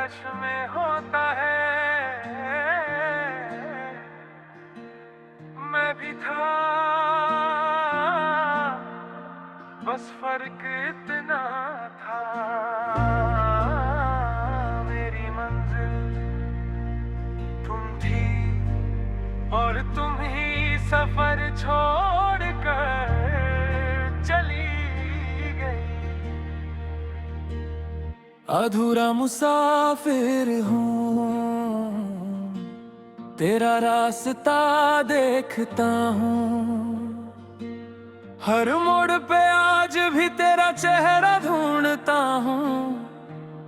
तलाश में होता है। मैं भी था, बस फर्क इतना था, मेरी मंजिल तुम थी और तुम ही सफर छोड़ कर चली गई। अधूरा मुसाफिर हूँ, तेरा रास्ता देखता हूँ, हर मोड़ पे आज भी तेरा चेहरा ढूंढता हूँ।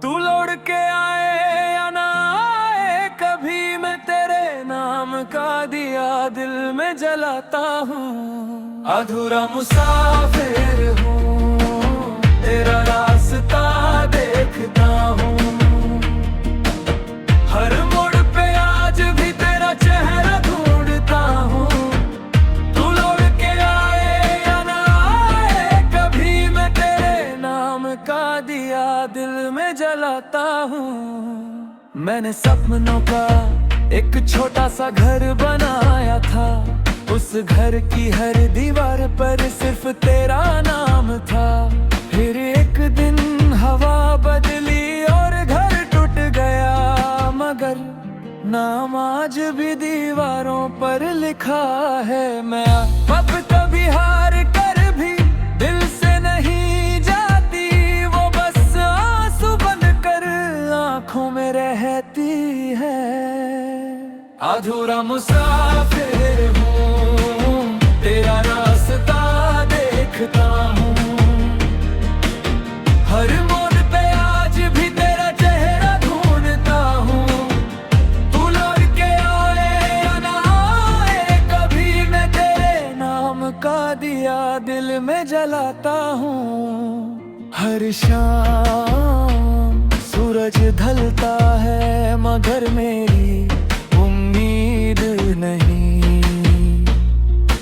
तू लौट के आए या ना आए, कभी मैं तेरे नाम का दिया दिल में जलाता हूँ। अधूरा मुसाफिर हूँ, तेरा रास्ता देखता हूँ, हर मोड़ पे आज भी तेरा चेहरा ढूंढता हूँ। तू लौट के आए या ना आए, कभी मैं तेरे नाम का दिया दिल में जलाता हूँ। मैंने सपनों का एक छोटा सा घर बनाया था, उस घर की हर दीवार पर सिर्फ तेरा नाम था। फिर एक दिन हवा बदली और घर टूट गया, मगर नाम आज भी दीवारों पर लिखा है। मैं अब कभी हार कर भी दिल से नहीं जाती, वो बस आंसू बनकर आंखों में रहती है। अधूरा मुसाफिर हूँ, तेरा रास्ता देखता हूँ, हर मोड़ पे आज भी तेरा चेहरा ढूंढता हूँ। तू लौट के आए या ना आए, कभी मैं तेरे नाम का दिया दिल में जलाता हूँ। हर शाम सूरज ढलता है, मगर मेरी उम्मीद नहीं।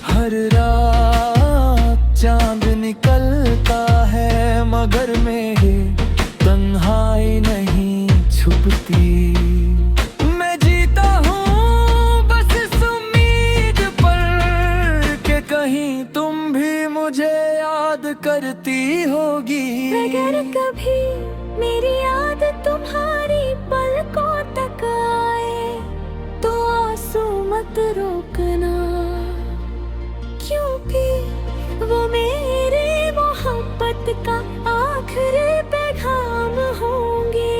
हर रात चांद निकलता है, मगर मेरी तन्हाई नहीं छुपती। मैं जीता हूँ बस इस उम्मीद पर कि कहीं तुम भी मुझे याद करती होगी। अगर कभी मेरी याद तुम्हारी पलकों तक आए, तो आंसू मत रोकना, क्योंकि वो मेरे मोहब्बत का आखिरी पैगाम होंगे।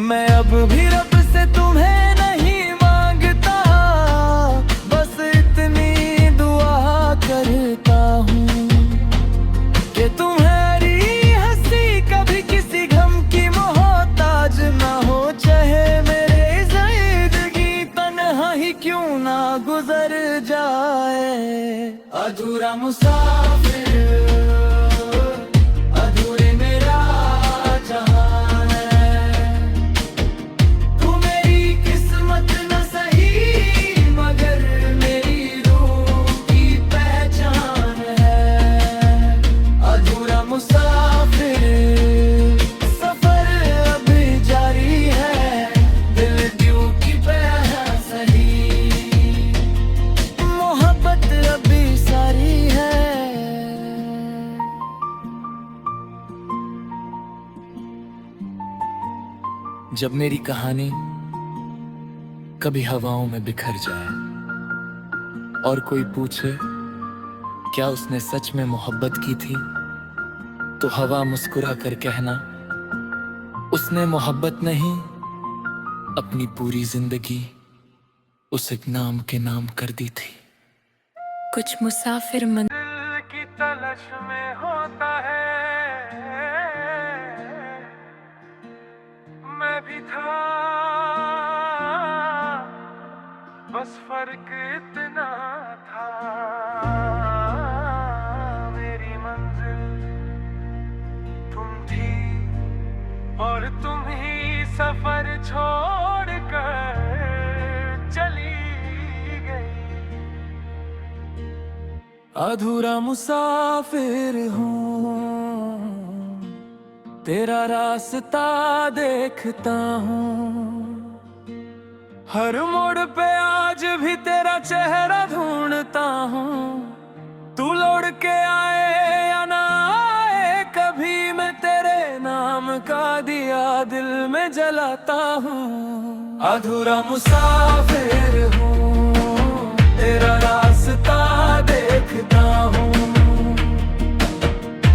मैं अब भी रब से तुम्हें नहीं मांगता, बस इतनी दुआ करता हूँ कि तुम्हारी हंसी कभी किसी गम की मोहताज ना हो। चाहे मेरे जिंदगी तन्हा ही क्यों ना गुजर जाए। अधूरा मुसाफिर, अधूरे मेरा जहान है। तू मेरी किस्मत न सही, मगर मेरी रूह की पहचान है। अधूरा मुसाफिर, सफर अभी जारी है, दिल क्यों की पहला सही, मोहब्बत अभी सारी है। जब मेरी कहानी कभी हवाओं में बिखर जाए और कोई पूछे क्या उसने सच में मोहब्बत की थी, तो हवा मुस्कुरा कर कहना, उसने मोहब्बत नहीं, अपनी पूरी जिंदगी उस एक नाम के नाम कर दी थी। कुछ मुसाफिर मन दिल की तलाश में होता है। मैं भी था, बस फर्क इतना था, मेरी मंजिल तुम थी और तुम ही सफर छोड़ कर चली गई। अधूरा मुसाफिर हूँ, तेरा रास्ता देखता हूँ, हर मोड़ पे आज भी तेरा चेहरा ढूंढता हूँ। तू लौट के आए या ना आए, कभी मैं तेरे नाम का दिया दिल में जलाता हूँ। अधूरा मुसाफिर हूँ, तेरा रास्ता देखता हूँ,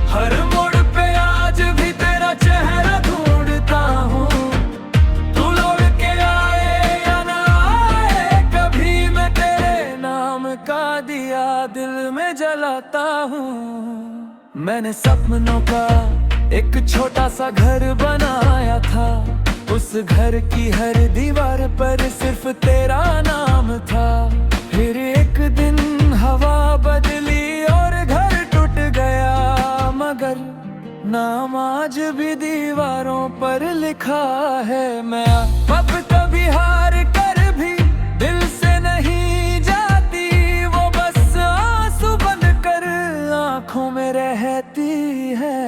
हर मोड़ पे आज भी तेरा चेहरा ढूंढता हूँ। तू लौट के आए या ना आए, कभी मैं तेरे नाम का दिया दिल में जलाता हूँ। मैंने सपनों का एक छोटा सा घर बनाया था, उस घर की हर दीवार पर सिर्फ तेरा नाम था। फिर एक दिन हवा बदली और घर टूट गया, मगर नाम आज भी दीवारों पर लिखा है। मैं अब कभी हार कर भी दिल से नहीं जाती, वो बस आंसू बन कर आंखों में रहती है।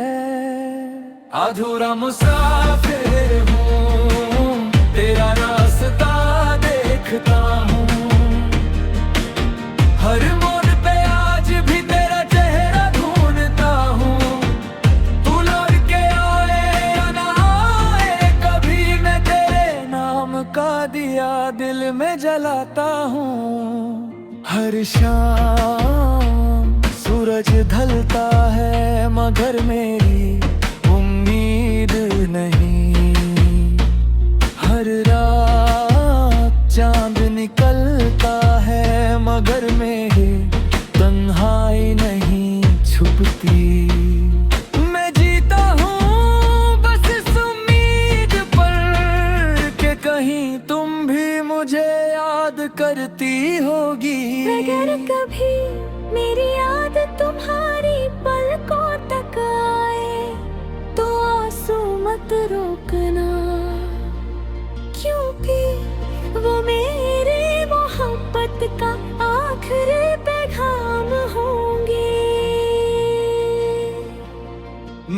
अधूरा मुसाफिर हूँ, तेरा रास्ता देखता हूँ, हर मोड़ पे आज भी तेरा चेहरा ढूंढता हूँ। तू लौट के आए या ना आए, कभी मैं तेरे नाम का दिया दिल में जलाता हूँ। हर शाम सूरज ढलता है, मगर मेरी उम्मीद नहीं। हर रात चांद निकलता है, मगर मेरी तन्हाई नहीं छुपती। मैं जीता हूँ बस इस उम्मीद पर कि कहीं तुम भी मुझे याद करती होगी। अगर कभी मेरी याद तुम्हारी पलकों तक आए, तो आंसू मत रोकना, क्योंकि वो मेरी मोहब्बत का आखिरी पैगाम होंगे।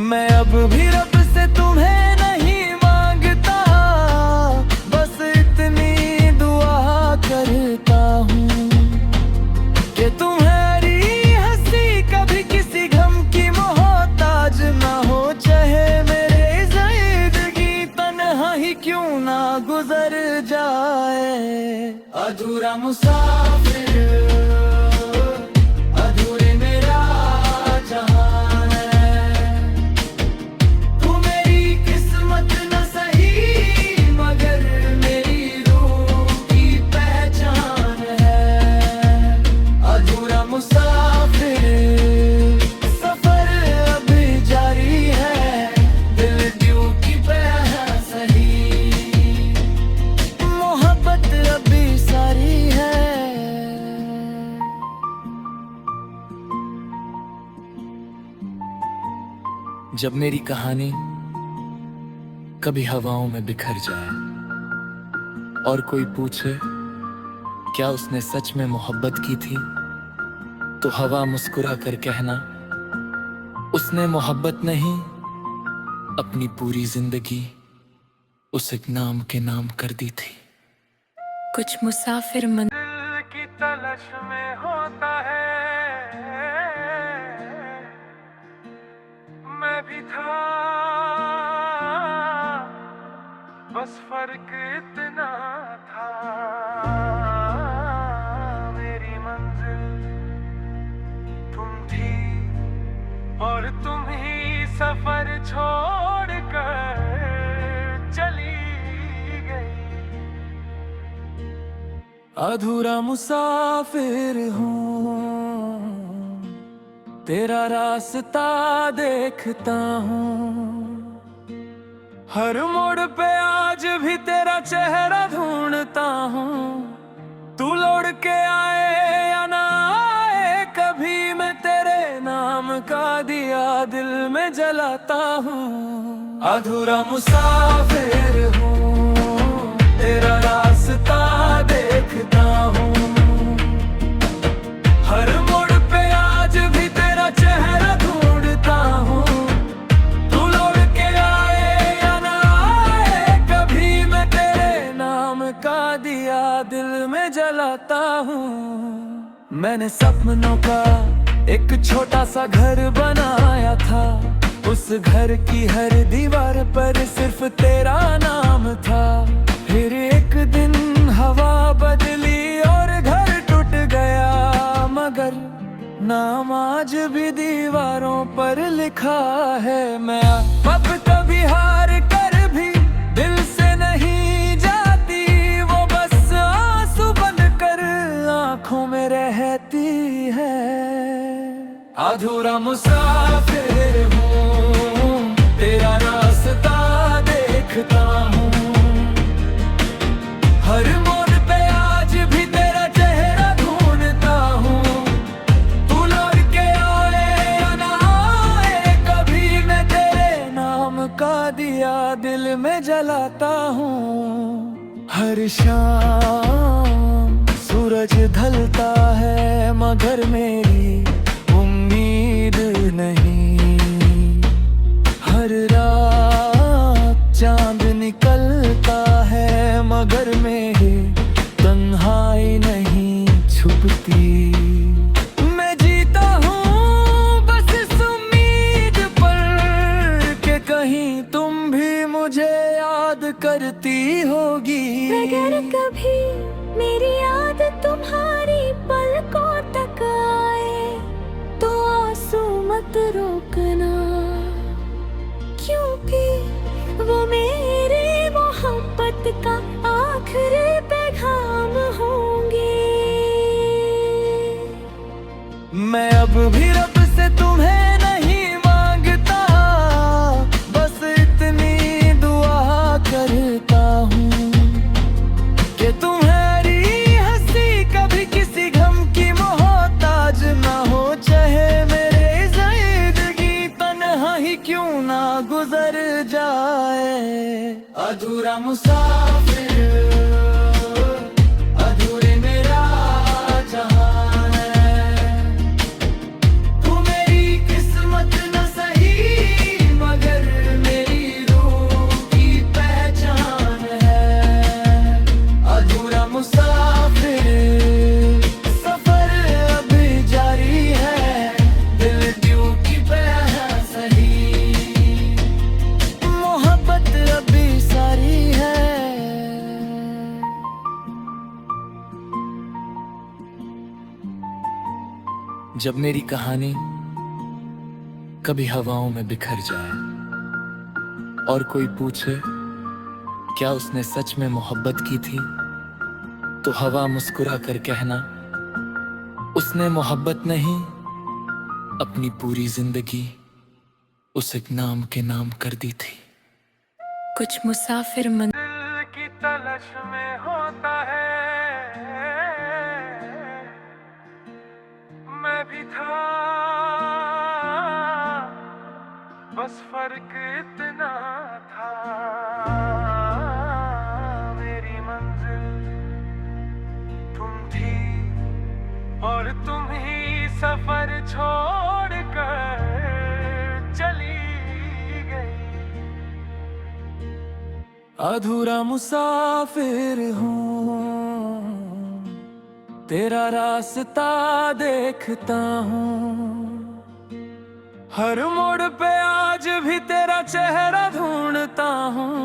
मैं अब भी रब से तुम्हें नहीं मांगता, बस इतनी दुआ करता हूँ कि तुम्हारी हंसी कभी किसी गम की मोहताज ना हो। चाहे मेरे जिंदगी तन्हा ही क्यों ना गुजर जाए। अधूरा मुसाफिर, अधूरे मेरा जहान है। तू मेरी किस्मत न सही, मगर मेरी रूह की पहचान है। अधूरा मुसाफिर, सफर अभी जारी है, दिल क्यों की पह सही, मोहब्बत अभी सारी है। जब मेरी कहानी कभी हवाओं में बिखर जाए और कोई पूछे क्या उसने सच में मोहब्बत की थी, तो हवा मुस्कुरा कर कहना, उसने मोहब्बत नहीं अपनी पूरी जिंदगी उस एक नाम के नाम कर दी थी। कुछ मुसाफिर मन दिल की तलाश में होता है, मैं भी था, बस फर्क इतना था। मेरी मंजिल तुम थी और तुम ही सफर छोड़ कर चली गई। अधूरा मुसाफिर हूँ, तेरा रास्ता देखता हूँ, हर मोड़ पे आज भी तेरा चेहरा ढूंढता हूँ। तू लौट के आए या ना आए, कभी मैं तेरे नाम का दिया दिल में जलाता हूँ। अधूरा मुसाफिर हूँ, तेरा रास्ता देखता हूँ, हर मोड़ पे आज भी तेरा चेहरा ढूंढता हूँ। तू लौट के आ जलाता हूँ। मैंने सपनों का एक छोटा सा घर बनाया था, उस घर की हर दीवार पर सिर्फ तेरा नाम था। फिर एक दिन हवा बदली और घर टूट गया, मगर नाम आज भी दीवारों पर लिखा है। मैं अब कभी हार कर भी दिल से नहीं जाती, वो बस आंसू बन कर आंखों में रहती है। अधूरा मुसाफिर हूँ, तेरा रास्ता देखता हूँ। हर मोड़ पे आज भी तेरा चेहरा ढूंढता हूँ। तू लौट के आए या ना आए, कभी मैं तेरे नाम का दिया दिल में जलाता हूँ। हर शाम सूरज ढलता है, मगर मेरी उम्मीद नहीं। हर रात चांद निकलता है, मगर मेरी तन्हाई नहीं छुपती। मैं जीता हूँ बस इस उम्मीद पर कि कहीं तुम भी मुझे याद करती होगी। अगर कभी मेरी याद तुम्हारी पलकों तक आए, तो आंसू मत रोकना, क्योंकि वो मेरी मोहब्बत का आखिरी पैगाम होंगे। मैं अब भी रब से तुम्हें नहीं मांगता, बस इतनी दुआ करता हूँ कि तुम्हारी हंसी कभी किसी गम की मोहताज ना हो। चाहे मेरी जिंदगी तन्हा ही क्यों ना गुजर जाए। अधूरा मुसाफिर, अधूरे मेरा जहान है। तू मेरी किस्मत न सही, मगर मेरी रूह की पहचान है। अधूरा मुसाफिर, सफर अभी जारी है, दिल ट्यूब की तरह सही, मोहब्बत अभी सारी है। जब मेरी कहानी कभी हवाओं में बिखर जाए और कोई पूछे क्या उसने सच में मोहब्बत की थी, तो हवा मुस्कुरा कर कहना, उसने मोहब्बत नहीं, अपनी पूरी जिंदगी उस एक नाम के नाम कर दी थी। कुछ मुसाफिर दिल की तलाश में होता है, मैं भी था, बस फर्क इतना था। मेरी मंजिल तुम थी और तुम ही सफर छोड़ कर चली गई। अधूरा मुसाफिर हूँ, तेरा रास्ता देखता हूँ। हर मोड़ पे आज भी तेरा चेहरा ढूंढता हूँ।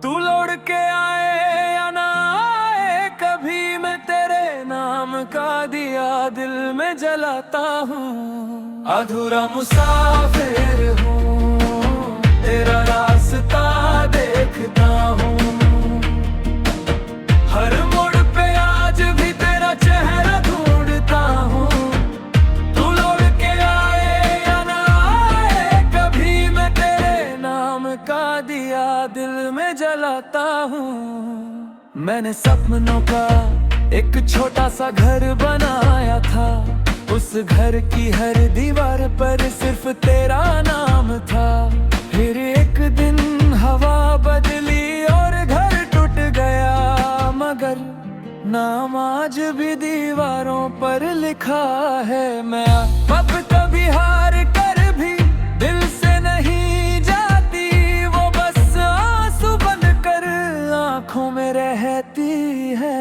तू लौट के आए या ना आए, कभी मैं तेरे नाम का दिया दिल में जलाता हूँ। अधूरा मुसाफिर हूँ, तेरा रास्ता देखता हूँ। हर मोड़ पे आज भी तेरा चेहरा ढूंढता हूँ। तू लौट के आए या ना आए, कभी मैं तेरे नाम का दिया दिल में जलाता हूँ। मैंने सपनों का एक छोटा सा घर बनाया था, उस घर की हर दीवार पर सिर्फ तेरा नाम था। फिर एक दिन हवा बदली और घर टूट गया, मगर नाम आज भी दीवारों पर लिखा है। मैं अब कभी हार कर भी दिल से नहीं जाती, वो बस आंसू बन कर आंखों में रहती है।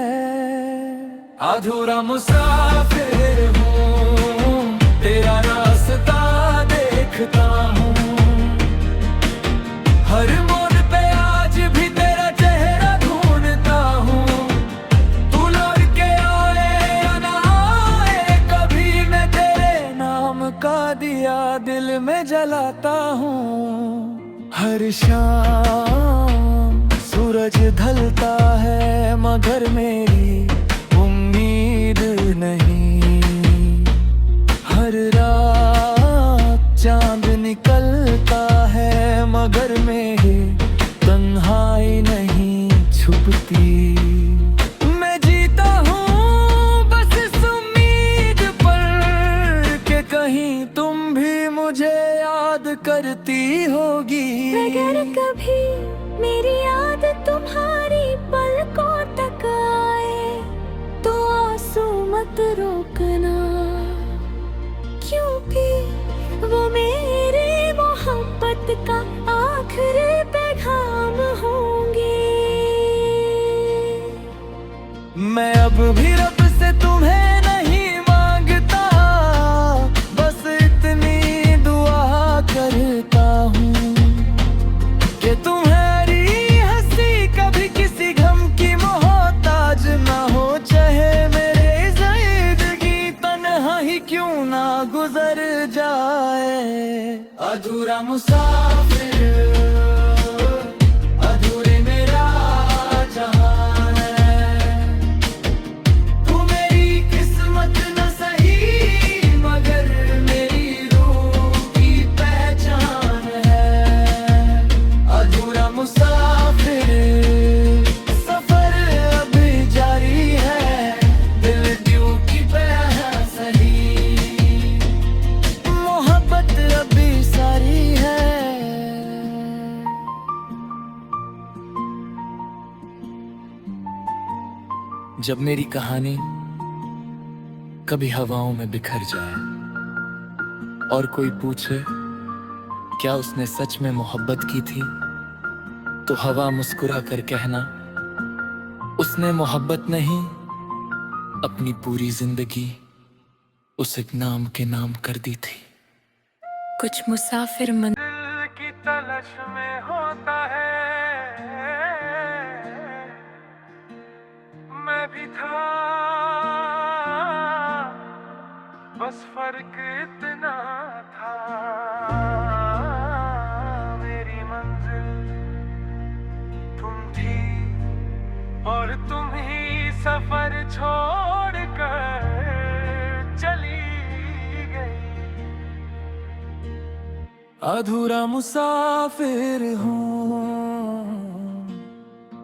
अधूरा मुसाफिर हूँ, तेरा रास्ता देखता हूँ। हर मोड़ पे आज भी तेरा चेहरा ढूंढता हूँ। तू लौट के आए या ना आए, कभी मैं तेरे नाम का दिया दिल में जलाता हूँ। हर शाम सूरज ढलता है मगर मेरी उम्मीद नहीं। हर रात चांद निकलता है मगर मेरी तन्हाई नहीं छुपती। मैं जीता हूँ बस इस उम्मीद पर कि कहीं तुम भी मुझे याद करती होगी। अगर कभी मेरी याद तुम्हारी पलकों तक आए तो आंसू मत रोकना, क्योंकि वो मेरी मोहब्बत का आखिरी पैगाम होंगे। मैं अब भी रब से तुम्हें नहीं मांगता, बस इतनी दुआ करता हूँ कि तुम्हारी हंसी कभी किसी गम की मोहताज ना हो। चाहे मेरी जिंदगी तन्हा ही क्यों ना गुजर जाए। अधूरा मुसाफिर, अधूरे मेरा जहान है। तू मेरी किस्मत न सही मगर मेरी रूह की पहचान है। अधूरा मुसाफिर, सफर अभी जारी है। दिल क्यों की पह सही, मोहब्बत अभी सारी है। जब मेरी कहानी कभी हवाओं में बिखर जाए और कोई पूछे क्या उसने सच में मोहब्बत की थी, तो हवा मुस्कुरा कर कहना, उसने मोहब्बत नहीं अपनी पूरी जिंदगी उस एक नाम के नाम कर दी थी। कुछ मुसाफिर मन दिल की तलाश में होता है, मैं भी था, बस फर्क इतना था। मेरी मंजिल तुम थी और तुम ही सफर छोड़ कर चली गई। अधूरा मुसाफिर हूँ,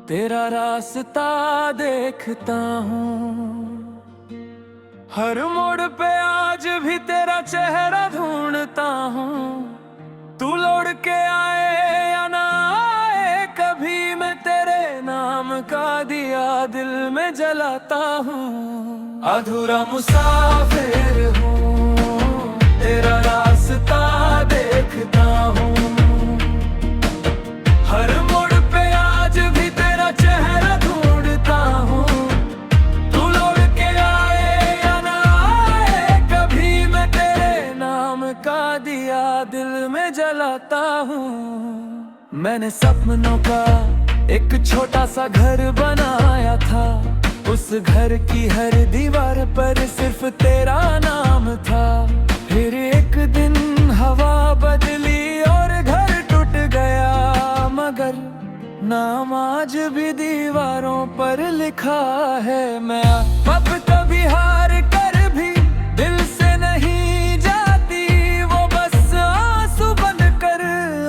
तेरा रास्ता देखता हूँ। हर मोड़ पे आज भी तेरा चेहरा ढूंढता हूँ। तू लौट के आए या ना आए, कभी मैं तेरे नाम का दिया दिल में जलाता हूँ। अधूरा मुसाफिर हूँ, तेरा रास्ता देखता हूँ। हर मोड़ पे आज भी तेरा चेहरा ढूंढता हूँ। तू लौट के आए या ना आए, कभी मैं तेरे नाम का दिया दिल में जलाता हूँ। मैंने सपनों का एक छोटा सा घर बनाया था, उस घर की हर दीवार पर सिर्फ तेरा नाम था। फिर एक दिन हवा बदली और घर टूट गया, मगर नाम आज भी दीवारों पर लिखा है। मैं अब कभी हार कर भी दिल से नहीं जाती, वो बस आंसू बनकर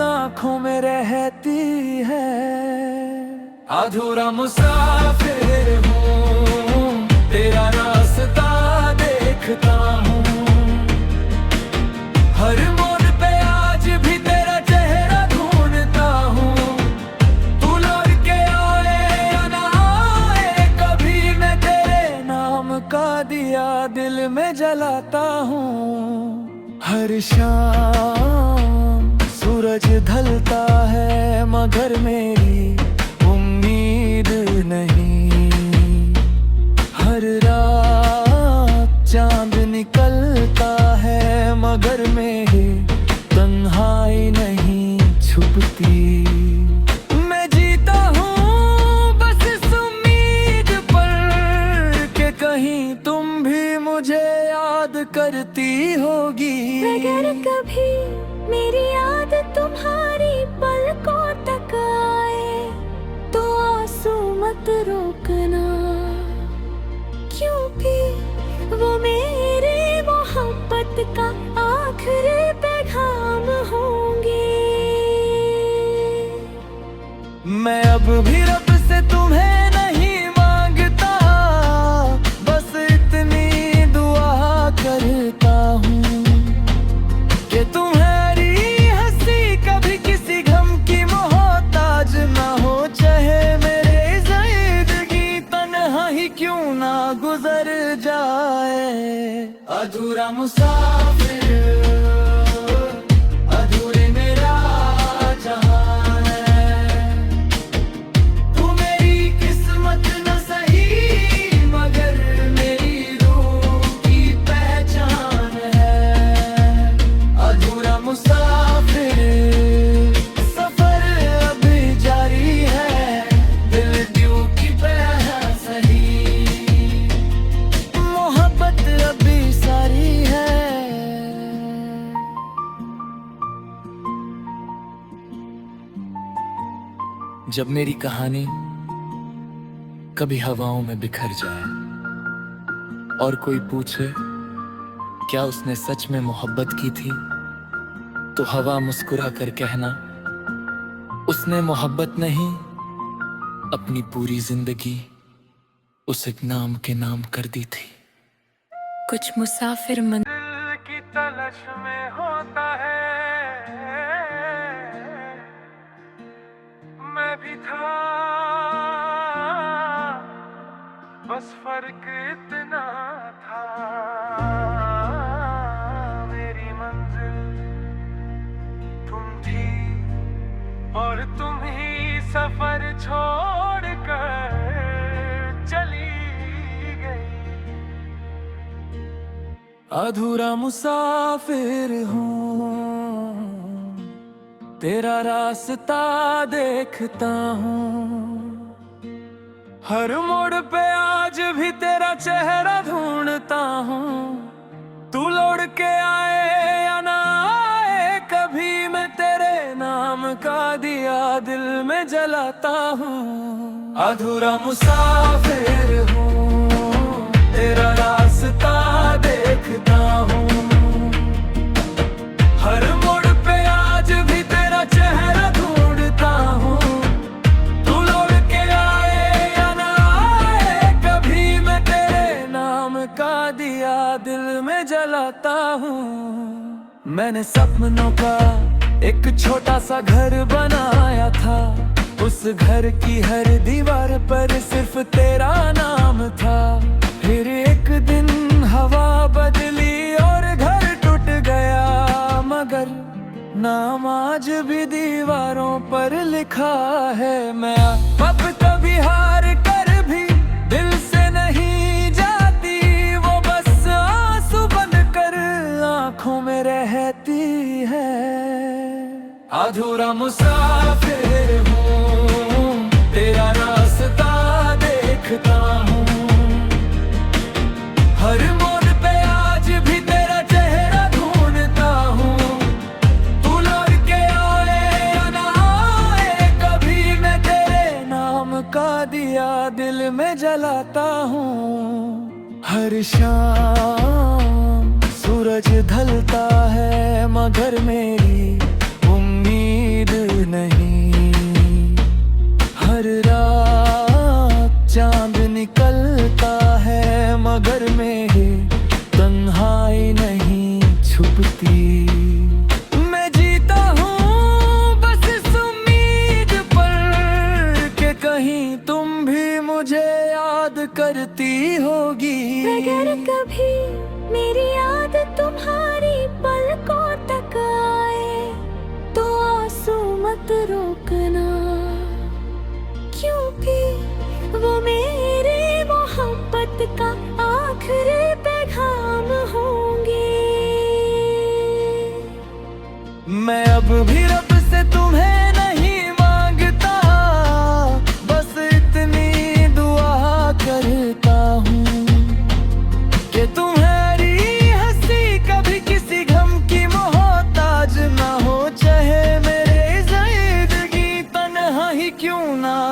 आंखों में रहती है। अधूरा मुसाफिर हूँ, तेरा रास्ता देखता हूँ। हर मोड़ पे आज भी तेरा चेहरा ढूंढता हूँ। तू लौट के आए या ना आए, कभी मैं तेरे नाम का दिया दिल में जलाता हूँ। हर शाम सूरज ढलता है मगर मेरी उम्मीद नहीं। हर रात छुपती। मैं जीता हूँ बस इस उम्मीद पर कि कहीं तुम भी मुझे याद करती होगी। अगर कभी मेरी याद तुम्हारी पलकों तक आए तो आंसू मत रोकना, क्योंकि वो मेरे मोहब्बत का आखिरी पैगाम होंगे। मैं अब भी रब से तुम्हें नहीं मांगता, बस इतनी दुआ करता हूँ कि तुम्हारी हंसी कभी किसी गम की मोहताज ना हो। चाहे मेरे जिंदगी तन्हा ही क्यों ना गुजर जाए। अधूरा मुसाफिर अधूरे मेरा जहान है। तू मेरी किस्मत न सही मगर मेरी रूह की पहचान है। अधूरा मुसाफिर सफर अभी जारी है, दिल दियों की तरह सही मोहब्बत अभी सारी है। जब मेरी कहानी कभी हवाओं में बिखर जाए और कोई पूछे क्या उसने सच में मोहब्बत की थी, तो हवा मुस्कुरा कर कहना उसने मोहब्बत नहीं अपनी पूरी जिंदगी उस एक नाम के नाम कर दी थी। कुछ मुसाफिर मन दिल की तलाश में होता है, मैं भी था, बस फर्क इतना था। मेरी मंजिल तुम थी और तुम ही सफर छोड़कर चली गई। अधूरा मुसाफिर हूँ, तेरा रास्ता देखता हूँ। हर मोड़ पे आज भी तेरा चेहरा ढूंढता हूँ। तू लौट के आए या ना आए, कभी मैं तेरे नाम का दिया दिल में जलाता हूँ। अधूरा मुसाफिर हूँ, तेरा रास्ता देखता हूँ। हर मोड़ पे आज भी तेरा चेहरा ढूंढता हूँ। तू लौट के आए या ना आए, कभी मैं तेरे नाम का दिया दिल में जलाता हूँ। मैंने सपनों का एक छोटा सा घर बनाया था, उस घर की हर दीवार पर सिर्फ तेरा नाम था। फिर एक दिन हवा बदली और घर टूट गया, मगर नाम आज भी दीवारों पर लिखा है। मैं अब कभी हार कर भी दिल से नहीं जाती, वो बस आंसू बनकर आंखों में रहती है। अधूरा मुसाफिर हूँ, तेरा रास्ता देखता हूँ। हर मोड़ पे आज भी तेरा चेहरा ढूंढता हूँ। तू लौट के आए या ना आए, कभी मैं तेरे नाम का दिया दिल में जलाता हूँ। हर शाम सूरज ढलता है मगर मेरी उम्मीद नहीं। हर रात चांद निकलता है मगर मेरी तन्हाई नहीं छुपती। मैं जीता हूँ बस इस उम्मीद पर कि कहीं तुम भी मुझे याद करती होगी। अगर कभी मेरी याद तुम्हारी पलकों तक आए तो आंसू मत रोकना, क्योंकि वो मेरे मोहब्बत का आखिरी पैगाम होंगे। मैं अब भी रब से तुम्हें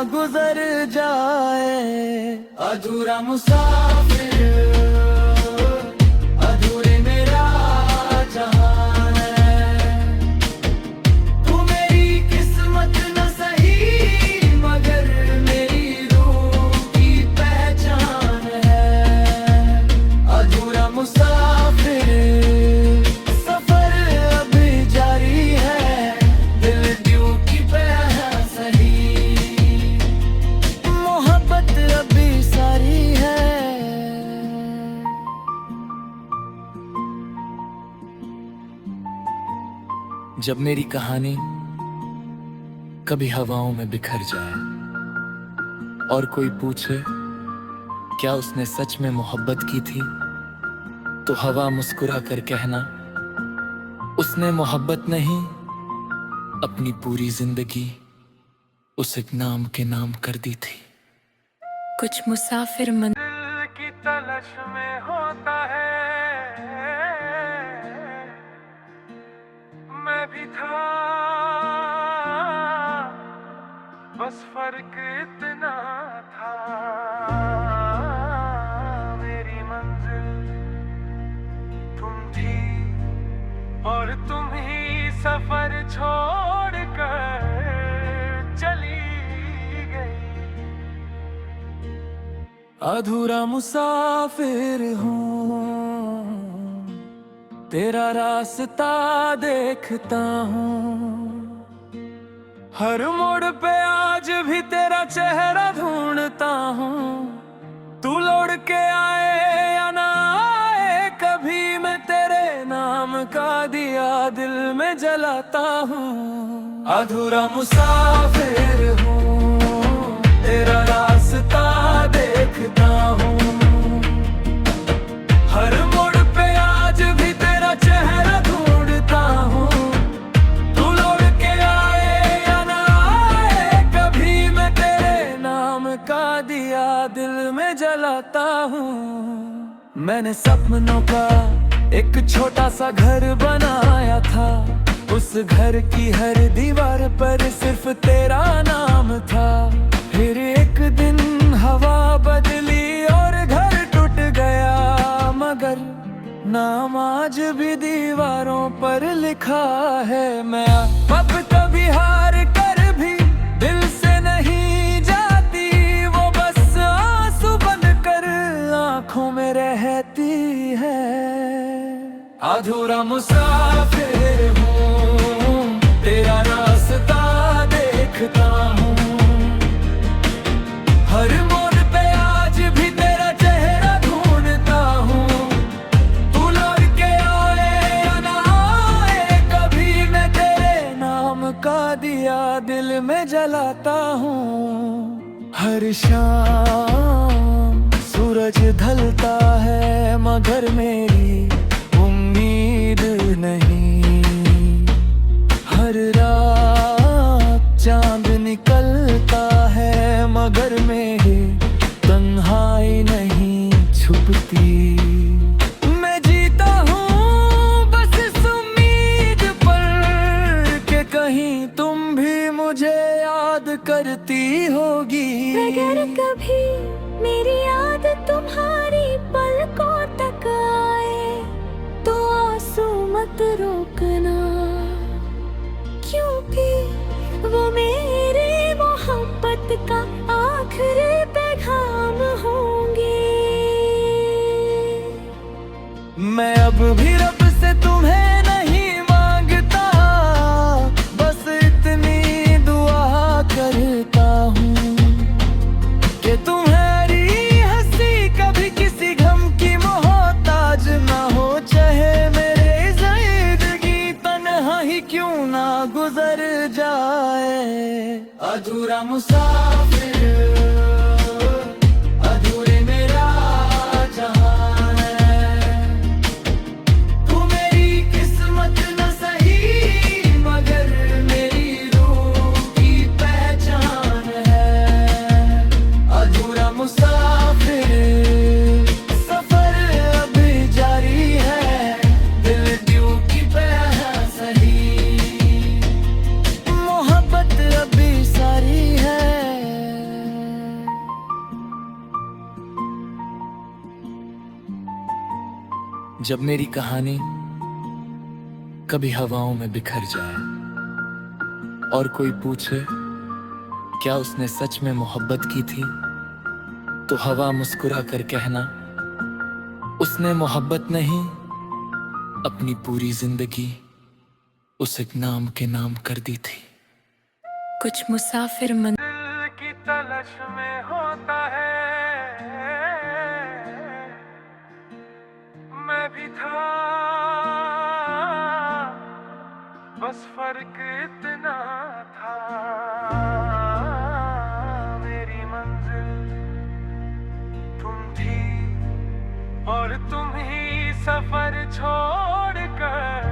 गुजर जाए। अधूरा मुसाफिर, अधूरे मेरा जहान है। तू मेरी किस्मत न सही मगर मेरी रूह की पहचान है। अधूरा मुसाफिर, सफर अभी जारी है। दिल दियों की पह सही, मोहब्बत अभी सारी है। जब मेरी कहानी कभी हवाओं में बिखर जाए और कोई पूछे क्या उसने सच में मोहब्बत की थी, तो हवा मुस्कुरा कर कहना, उसने मोहब्बत नहीं अपनी पूरी जिंदगी उस एक नाम के नाम कर दी थी। कुछ मुसाफिर मन दिल की तलाश में होता है, मैं भी था, बस फर्क इतना था। मेरी मंजिल तुम थी और तुम ही सफर छोड़ कर चली गई। अधूरा मुसाफिर हूँ, तेरा रास्ता देखता हूँ। हर मोड़ पे आज भी तेरा चेहरा ढूंढता हूँ। तू लौट के आए या ना आए, कभी मैं तेरे नाम का दिया दिल में जलाता हूँ। अधूरा मुसाफिर हूँ, तेरा रास्ता देखता हूँ। हर मोड़ पे आज भी तेरा चेहरा ढूंढता हूँ। तू लौट के आए या ना आए, कभी मैं तेरे नाम का दिया दिल में जलाता हूँ। मैंने सपनों का एक छोटा सा घर बनाया था, उस घर की हर दीवार पर सिर्फ तेरा नाम था। फिर एक दिन हवा बदली और घर टूट गया, मगर नाम आज भी दीवारों पर लिखा है। मैं अब कभी हार कर भी दिल से नहीं जाती, वो बस आंसू बनकर आंखों में रहती है। अधूरा मुसाफिर हूँ, तेरा रास्ता देखता हूँ। हर मोड़ पे आज भी तेरा चेहरा ढूंढता हूँ। तू लौट के आए या ना आए, कभी मैं तेरे नाम का दिया दिल में जलाता हूँ। हर शाम सूरज ढलता है मगर मेरी उम्मीद नहीं। हर रात चांद निकलता है मगर मेरी तन्हाई नहीं छुपती। मैं जीता हूँ बस इस उम्मीद पर कि कहीं तुम भी मुझे याद करती होगी। अगर कभी मेरी याद तुम्हारी पलकों तक आए, तो आंसू मत रोकना, क्योंकि वो मेरी मोहब्बत का आखिरी पैगाम होंगे। मैं अब भी रब से तुम्हें नहीं मांगता, बस इतनी दुआ करता हूँ कि तुम्हारी हंसी कभी किसी गम की मोहताज ना हो। चाहे मेरे जिंदगी तन्हा ही क्यों ना गुजर जाए। अधूरा मुसाफिर, अधूरे मेरा जहान है। तू मेरी किस्मत न सही मगर मेरी रूह की पहचान है। अधूरा मुसाफिर, सफर अभी जारी है। दिल दियों की पह सही, मोहब्बत अभी सारी है। जब मेरी कहानी कभी हवाओं में बिखर जाए और कोई पूछे क्या उसने सच में मोहब्बत की थी, तो हवा मुस्कुरा कर कहना उसने मोहब्बत नहीं, अपनी पूरी जिंदगी उस एक नाम के नाम कर दी थी। कुछ मुसाफिर मन दिल की तलाश में होता है, मैं भी था, बस फर्क इतना था, मेरी मंजिल तुम थी और तुम ही सफर छोड़ कर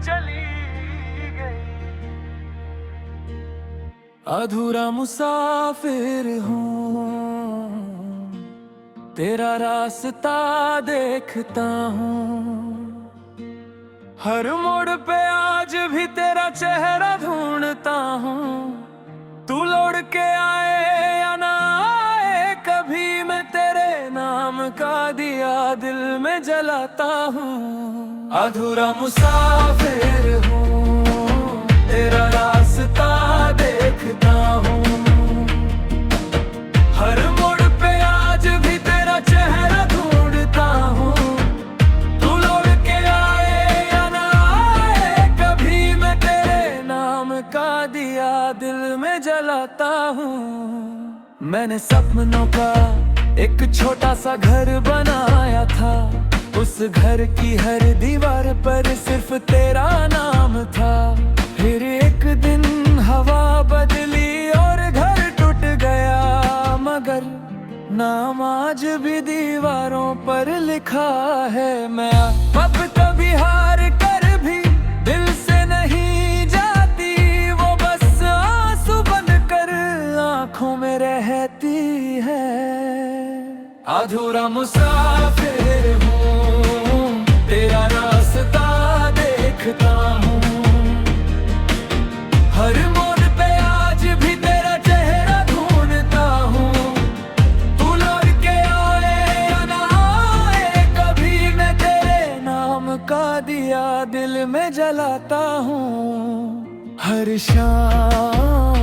चली गई। अधूरा मुसाफिर हूँ, तेरा रास्ता देखता हूँ, हर मोड़ पे आज भी तेरा चेहरा ढूंढता हूँ। तू लौट के आए या ना आए, कभी मैं तेरे नाम का दिया दिल में जलाता हूँ। अधूरा मुसाफिर हूँ, तेरा रास्ता देखता हूँ, हर मोड़ पे आज भी तेरा चेहरा ढूंढता हूँ। तू लौट के आए या ना आए, कभी मैं तेरे नाम का दिया दिल में जलाता हूँ। मैंने सपनों का एक छोटा सा घर बनाया था, उस घर की हर दीवार पर सिर्फ तेरा नाम था। फिर एक दिन हवा बदली और घर टूट गया, मगर नाम आज भी दीवारों पर लिखा है। मैं अब कभी हार कर भी दिल से नहीं जाती, वो बस आंसू बन कर आंखों में रहती है। अधूरा मुसाफिर हूँ, तेरा रास्ता देखता हूँ, हर मोड़ पे आज भी तेरा चेहरा ढूंढता हूँ। तू लौट के आए या ना आए, कभी मैं तेरे नाम का दिया दिल में जलाता हूँ। हर शाम